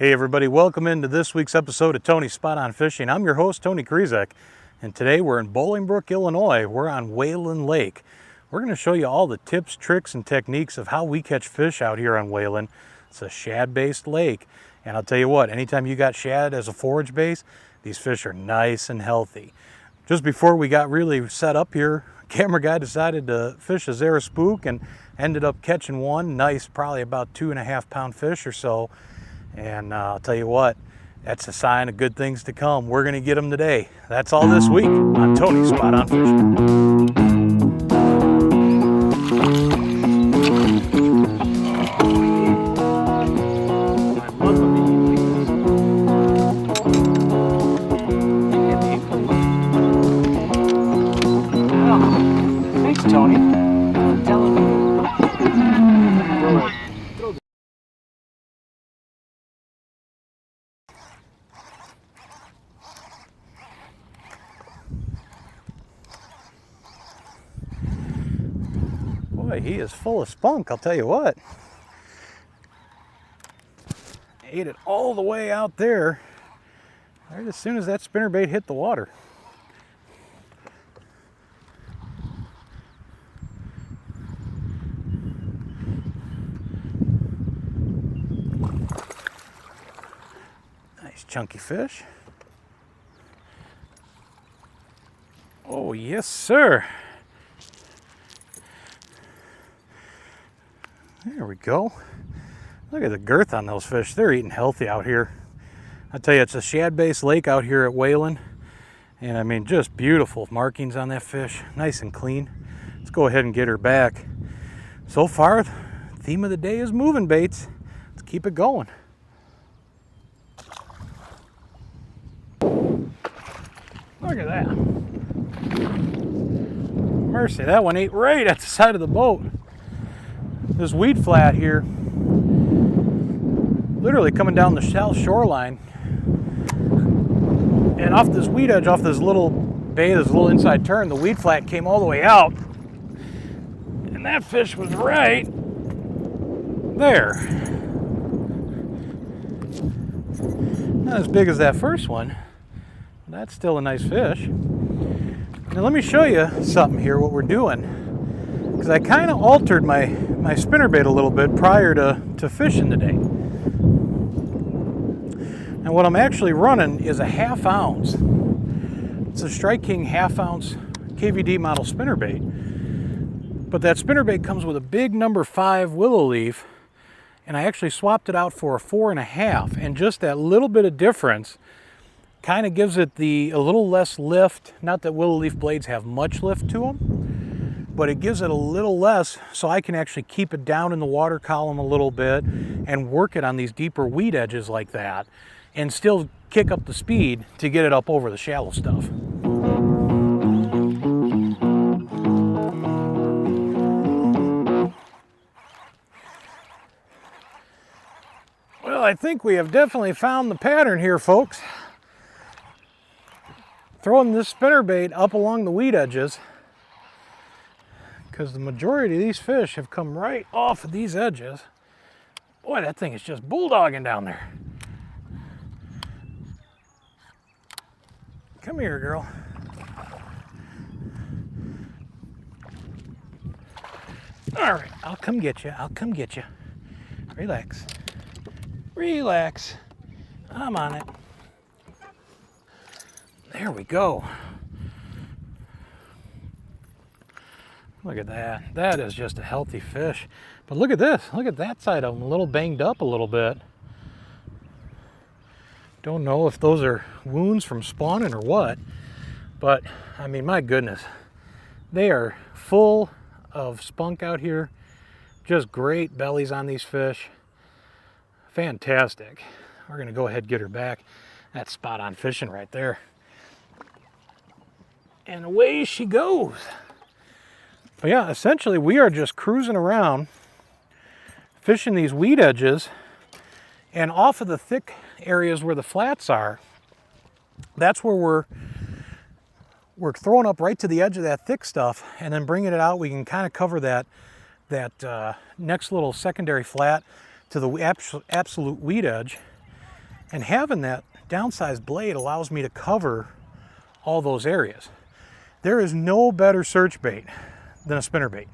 Hey everybody, welcome into this week's episode of Tony's Spot On Fishing. I'm your host, Tony Krizek, and today we're in Bolingbrook, Illinois. We're on Whalon Lake. We're going to show you all the tips, tricks, and techniques of how we catch fish out here on Whalon. It's a shad-based lake, and I'll tell you what, anytime you got shad as a forage base, these fish are nice and healthy. Just before we got really set up here, camera guy decided to fish a Zara spook and ended up catching one nice, probably about 2.5 pound fish or so. And I'll tell you what, that's a sign of good things to come. We're going to get them today. That's all this week on Tony's Spot On Fishing. Thanks, Tony. Boy, he is full of spunk, I'll tell you what. Ate it all the way out there, right as soon as that spinnerbait hit the water. Nice chunky fish. Oh, yes, sir. There we go. Look at the girth on those fish. They're eating healthy out here. I tell you, it's a shad-based lake out here at Whalon. And I mean, just beautiful markings on that fish. Nice and clean. Let's go ahead and get her back. So far, the theme of the day is moving baits. Let's keep it going. Look at that. Mercy, that one ate right at the side of the boat. This weed flat here, literally coming down the south shoreline, and off this weed edge, off this little bay, this little inside turn, the weed flat came all the way out, and that fish was right there. Not as big as that first one, but that's still a nice fish. Now let me show you something here, what we're doing. Because I kind of altered my spinnerbait a little bit prior to fishing today. And what I'm actually running is a 1/2 ounce. It's a Strike King 1/2 ounce KVD model spinnerbait. But that spinnerbait comes with a big number 5 willow leaf, and I actually swapped it out for a 4.5. And just that little bit of difference kind of gives it a little less lift. Not that willow leaf blades have much lift to them, but it gives it a little less, so I can actually keep it down in the water column a little bit and work it on these deeper weed edges like that and still kick up the speed to get it up over the shallow stuff. Well, I think we have definitely found the pattern here, folks. Throwing this spinnerbait up along the weed edges, because the majority of these fish have come right off of these edges. Boy, that thing is just bulldogging down there. Come here, girl. All right, I'll come get you. I'll come get you. Relax. Relax. I'm on it. There we go. Look at that. That is just a healthy fish. But look at this. Look at that side of them. A little banged up a little bit. Don't know if those are wounds from spawning or what. But, I mean, my goodness. They are full of spunk out here. Just great bellies on these fish. Fantastic. We're going to go ahead and get her back. That's spot on fishing right there. And away she goes. But yeah, essentially we are just cruising around, fishing these weed edges, and off of the thick areas where the flats are, that's where we're throwing up right to the edge of that thick stuff, and then bringing it out, we can kind of cover that next little secondary flat to the absolute weed edge. And having that downsized blade allows me to cover all those areas. There is no better search bait than a spinnerbait.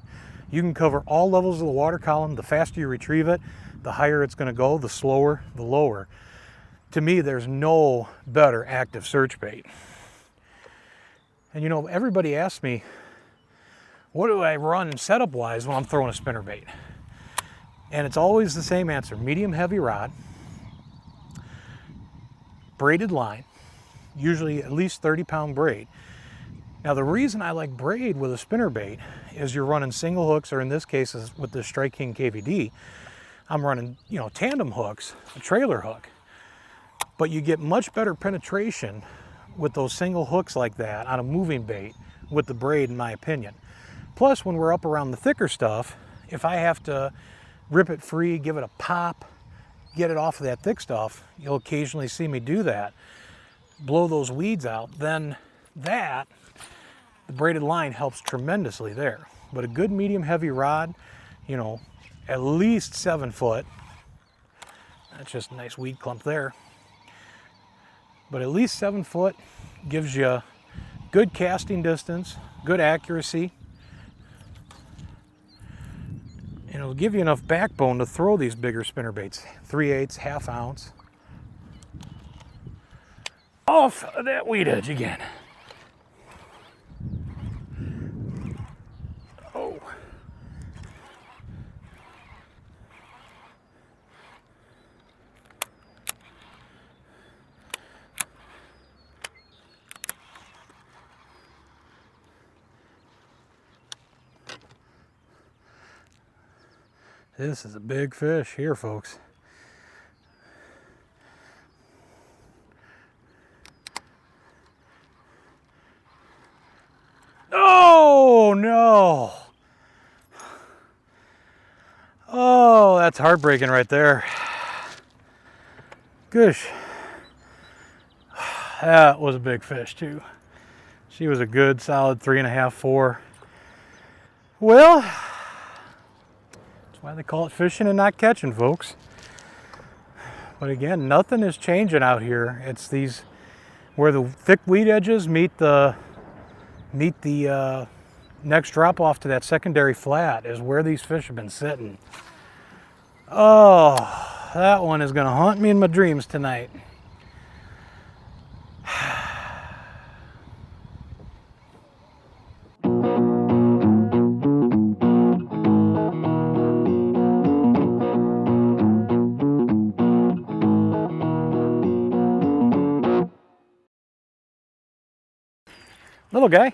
You can cover all levels of the water column. The faster you retrieve it, the higher it's going to go, the slower, the lower. To me, there's no better active search bait. And you know, everybody asks me, what do I run setup-wise when I'm throwing a spinnerbait? And it's always the same answer: medium heavy rod, braided line, usually at least 30-pound braid. Now the reason I like braid with a spinnerbait is you're running single hooks, or in this case with the Strike King KVD, I'm running, you know, tandem hooks, a trailer hook. But you get much better penetration with those single hooks like that on a moving bait with the braid, in my opinion. Plus, when we're up around the thicker stuff, if I have to rip it free, give it a pop, get it off of that thick stuff, you'll occasionally see me do that, blow those weeds out, then the braided line helps tremendously there. But a good medium heavy rod, you know, at least 7 foot, that's just a nice weed clump there, but at least 7 foot gives you good casting distance, good accuracy, and it'll give you enough backbone to throw these bigger spinnerbaits, 3/8, half ounce. Off of that weed edge again. Oh. This is a big fish here, folks. Oh no! Oh, that's heartbreaking right there. Gosh, that was a big fish too. She was a good solid 3.5, 4. Well, that's why they call it fishing and not catching, folks. But again, nothing is changing out here. It's these, where the thick weed edges meet the next drop off to that secondary flat is where these fish have been sitting. Oh, that one is gonna haunt me in my dreams tonight. Little guy.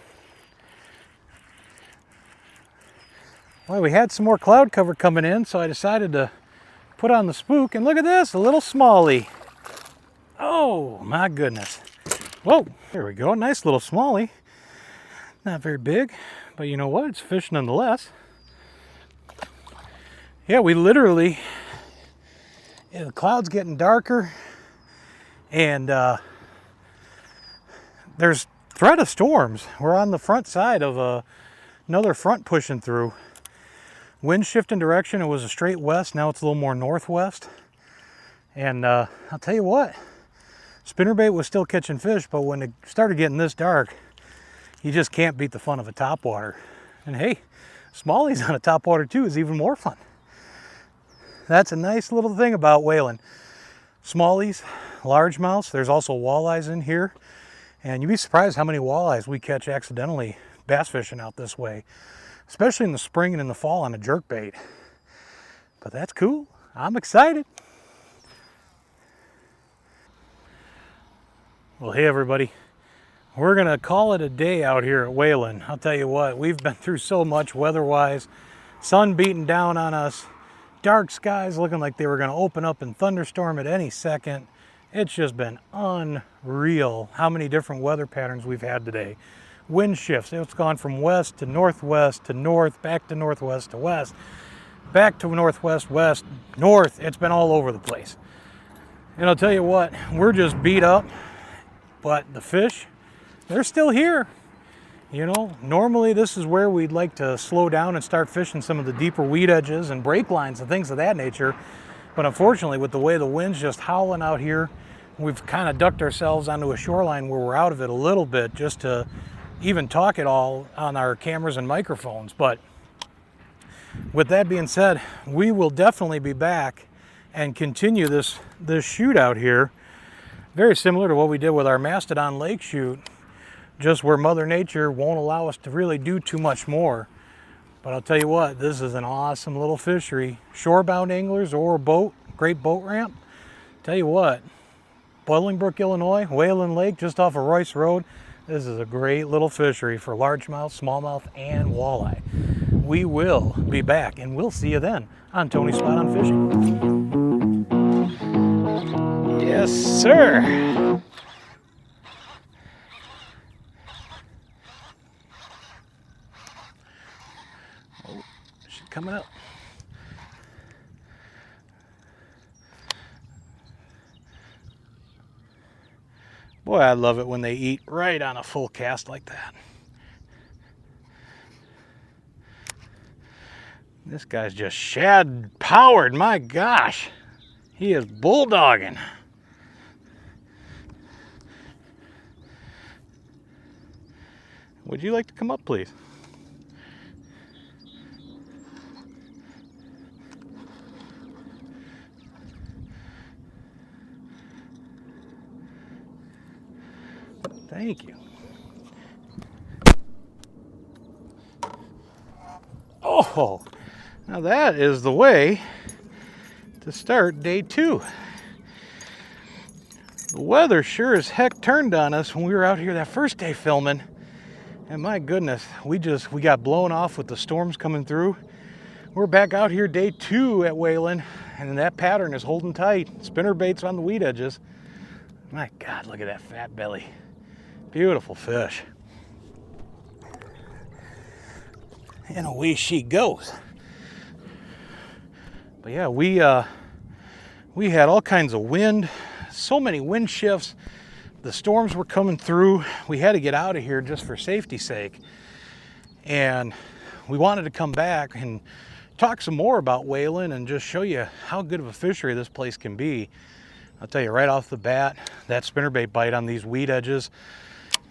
Well, we had some more cloud cover coming in, so I decided to put on the spook, and look at this, a little smallie. Oh my goodness. Whoa, there we go, nice little smallie. Not very big, but you know what, it's fish nonetheless. Yeah, we literally, the cloud's getting darker, and there's threat of storms. We're on the front side of another front pushing through. Wind shifting direction, it was a straight west, now it's a little more northwest. And I'll tell you what, spinnerbait was still catching fish, but when it started getting this dark, you just can't beat the fun of a topwater. And hey, smallies on a topwater too is even more fun. That's a nice little thing about whaling. Smallies, largemouths, there's also walleyes in here. And you'd be surprised how many walleyes we catch accidentally bass fishing out this way, especially in the spring and in the fall on a jerkbait. But that's cool. I'm excited. Well, hey everybody. We're gonna call it a day out here at Whalon. I'll tell you what, we've been through so much weather-wise. Sun beating down on us, dark skies looking like they were gonna open up and thunderstorm at any second. It's just been unreal how many different weather patterns we've had today. Wind shifts, it's gone from west to northwest to north, back to northwest to west, back to northwest, west, north. It's been all over the place. And I'll tell you what, we're just beat up, but the fish, they're still here. You know, normally this is where we'd like to slow down and start fishing some of the deeper weed edges and break lines and things of that nature. But unfortunately, with the way the wind's just howling out here, we've kind of ducked ourselves onto a shoreline where we're out of it a little bit just to even talk it all on our cameras and microphones. But with that being said, we will definitely be back and continue this shoot out here. Very similar to what we did with our Mastodon Lake shoot, just where Mother Nature won't allow us to really do too much more. But I'll tell you what, this is an awesome little fishery. Shorebound anglers or great boat ramp. Tell you what, Bolingbrook, Illinois, Whalon Lake, just off of Royce Road. This is a great little fishery for largemouth, smallmouth, and walleye. We will be back, and we'll see you then on Tony's Spot on Fishing. Yes, sir. Oh, she's coming up. Boy, I love it when they eat right on a full cast like that. This guy's just shad powered, my gosh. He is bulldogging. Would you like to come up, please? Thank you. Oh, now that is the way to start day 2. The weather sure as heck turned on us when we were out here that first day filming. And my goodness, we got blown off with the storms coming through. We're back out here day 2 at Whalon, and that pattern is holding tight. Spinner baits on the weed edges. My God, look at that fat belly. Beautiful fish. And away she goes. But yeah, we had all kinds of wind, so many wind shifts. The storms were coming through. We had to get out of here just for safety's sake. And we wanted to come back and talk some more about Whalon and just show you how good of a fishery this place can be. I'll tell you right off the bat, that spinnerbait bite on these weed edges,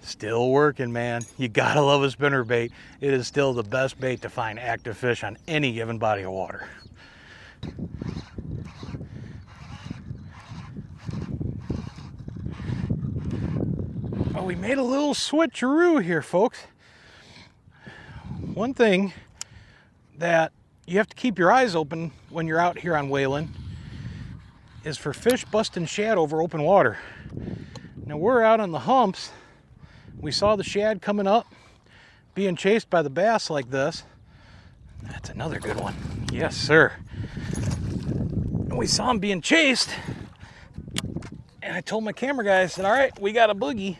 still working, man. You gotta love a spinnerbait. It is still the best bait to find active fish on any given body of water. Well, we made a little switcheroo here, folks. One thing that you have to keep your eyes open when you're out here on Whalon is for fish busting shad over open water. Now we're out on the humps. We saw the shad coming up, being chased by the bass like this. That's another good one. Yes, sir. And we saw him being chased. And I told my camera guy, I said, all right, we got a boogie.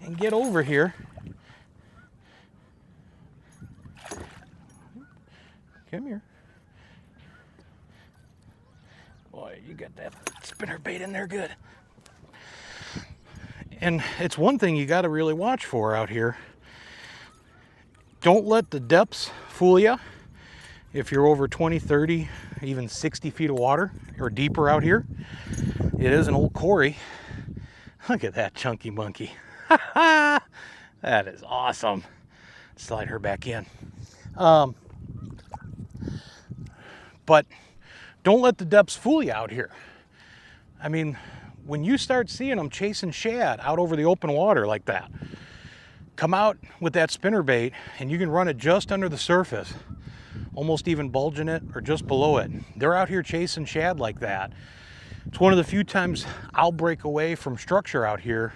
And get over here. Come here. Boy, you got that spinner bait in there good. And it's one thing you got to really watch for out here. Don't let the depths fool you. If you're over 20, 30, even 60 feet of water or deeper out here, it is an old quarry. Look at that chunky monkey. That is awesome. Slide her back in. But don't let the depths fool you out here. I mean, when you start seeing them chasing shad out over the open water like that, come out with that spinnerbait and you can run it just under the surface, almost even bulging it or just below it. They're out here chasing shad like that. It's one of the few times I'll break away from structure out here.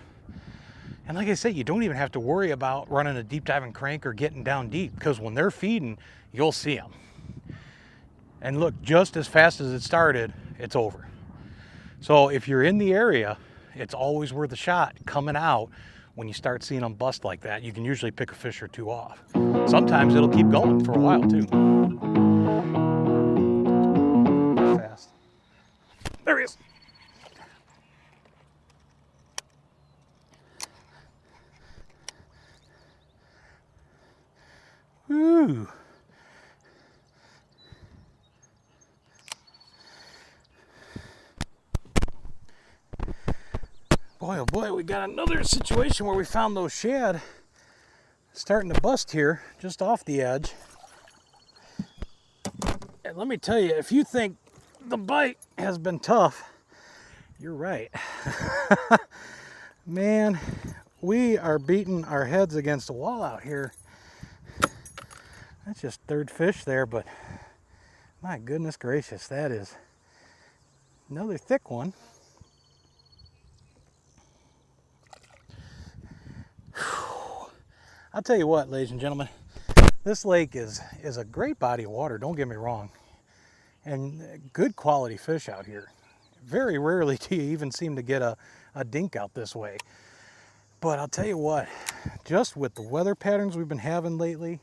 And like I say, you don't even have to worry about running a deep diving crank or getting down deep, because when they're feeding, you'll see them. And look, just as fast as it started, it's over. So if you're in the area, it's always worth a shot coming out when you start seeing them bust like that. You can usually pick a fish or two off. Sometimes it'll keep going for a while too. Fast. There he is. Woo. Boy, oh boy, we got another situation where we found those shad starting to bust here just off the edge. And let me tell you, if you think the bite has been tough, you're right. Man, we are beating our heads against a wall out here. That's just third fish there, but my goodness gracious, that is another thick one. I'll tell you what, ladies and gentlemen, this lake is a great body of water, don't get me wrong, and good quality fish out here. Very rarely do you even seem to get a dink out this way. But I'll tell you what, just with the weather patterns we've been having lately,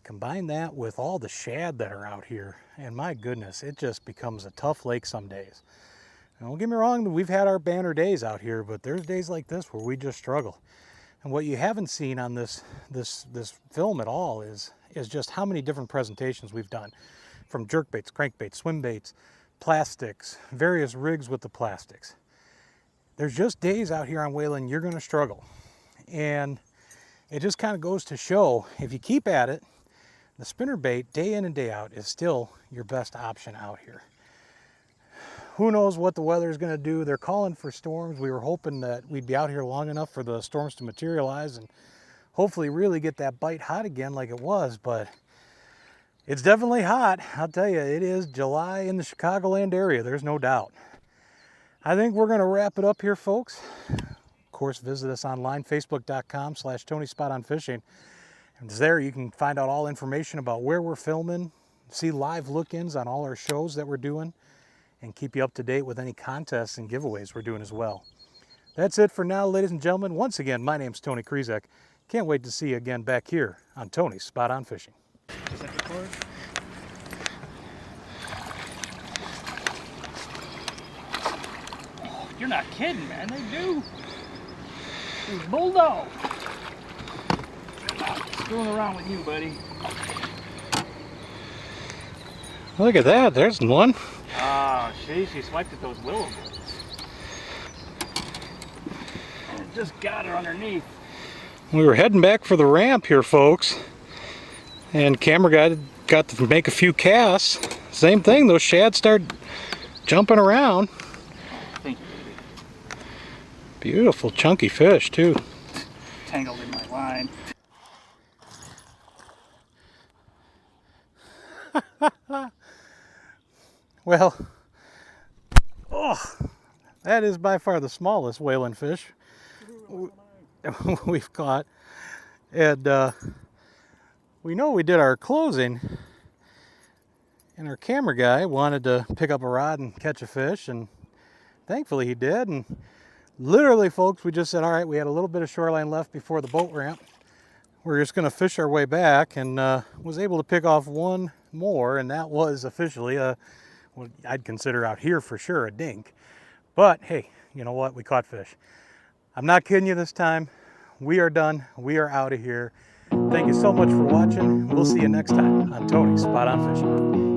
combine that with all the shad that are out here, and my goodness, it just becomes a tough lake some days. And don't get me wrong, we've had our banner days out here, but there's days like this where we just struggle. And what you haven't seen on this film at all is just how many different presentations we've done, from jerkbaits, crankbaits, swim baits, plastics, various rigs with the plastics. There's just days out here on Whalon you're going to struggle, and it just kind of goes to show, if you keep at it, the spinnerbait day in and day out is still your best option out here. Who knows what the weather is going to do? They're calling for storms. We were hoping that we'd be out here long enough for the storms to materialize and hopefully really get that bite hot again like it was, but it's definitely hot. I'll tell you, it is July in the Chicagoland area, there's no doubt. I think we're going to wrap it up here, folks. Of course, visit us online, facebook.com/TonySpotOnFishing. And there you can find out all information about where we're filming, see live look-ins on all our shows that we're doing, and keep you up to date with any contests and giveaways we're doing as well. That's it for now, ladies and gentlemen. Once again, my name's Tony Krizek. Can't wait to see you again back here on Tony's Spot On Fishing. Is that record? Oh, you're not kidding, man. They do. These bulldog. Screwing around with you, buddy. Look at that. There's one. Oh, she swiped at those willow bolts. And it just got her underneath. We were heading back for the ramp here, folks, and camera guy got to make a few casts. Same thing, those shad start jumping around. Thank you, baby. Beautiful chunky fish too. Tangled in my line. Well, oh, that is by far the smallest Whalon fish we've caught. And we know we did our closing, and our camera guy wanted to pick up a rod and catch a fish, and thankfully he did. And literally, folks, we just said, all right, we had a little bit of shoreline left before the boat ramp. We're just going to fish our way back, and was able to pick off one more, and that was officially what I'd consider out here for sure a dink. But hey, you know what? We caught fish. I'm not kidding you this time. We are done. We are out of here. Thank you so much for watching. We'll see you next time on Tony's Spot On Fishing.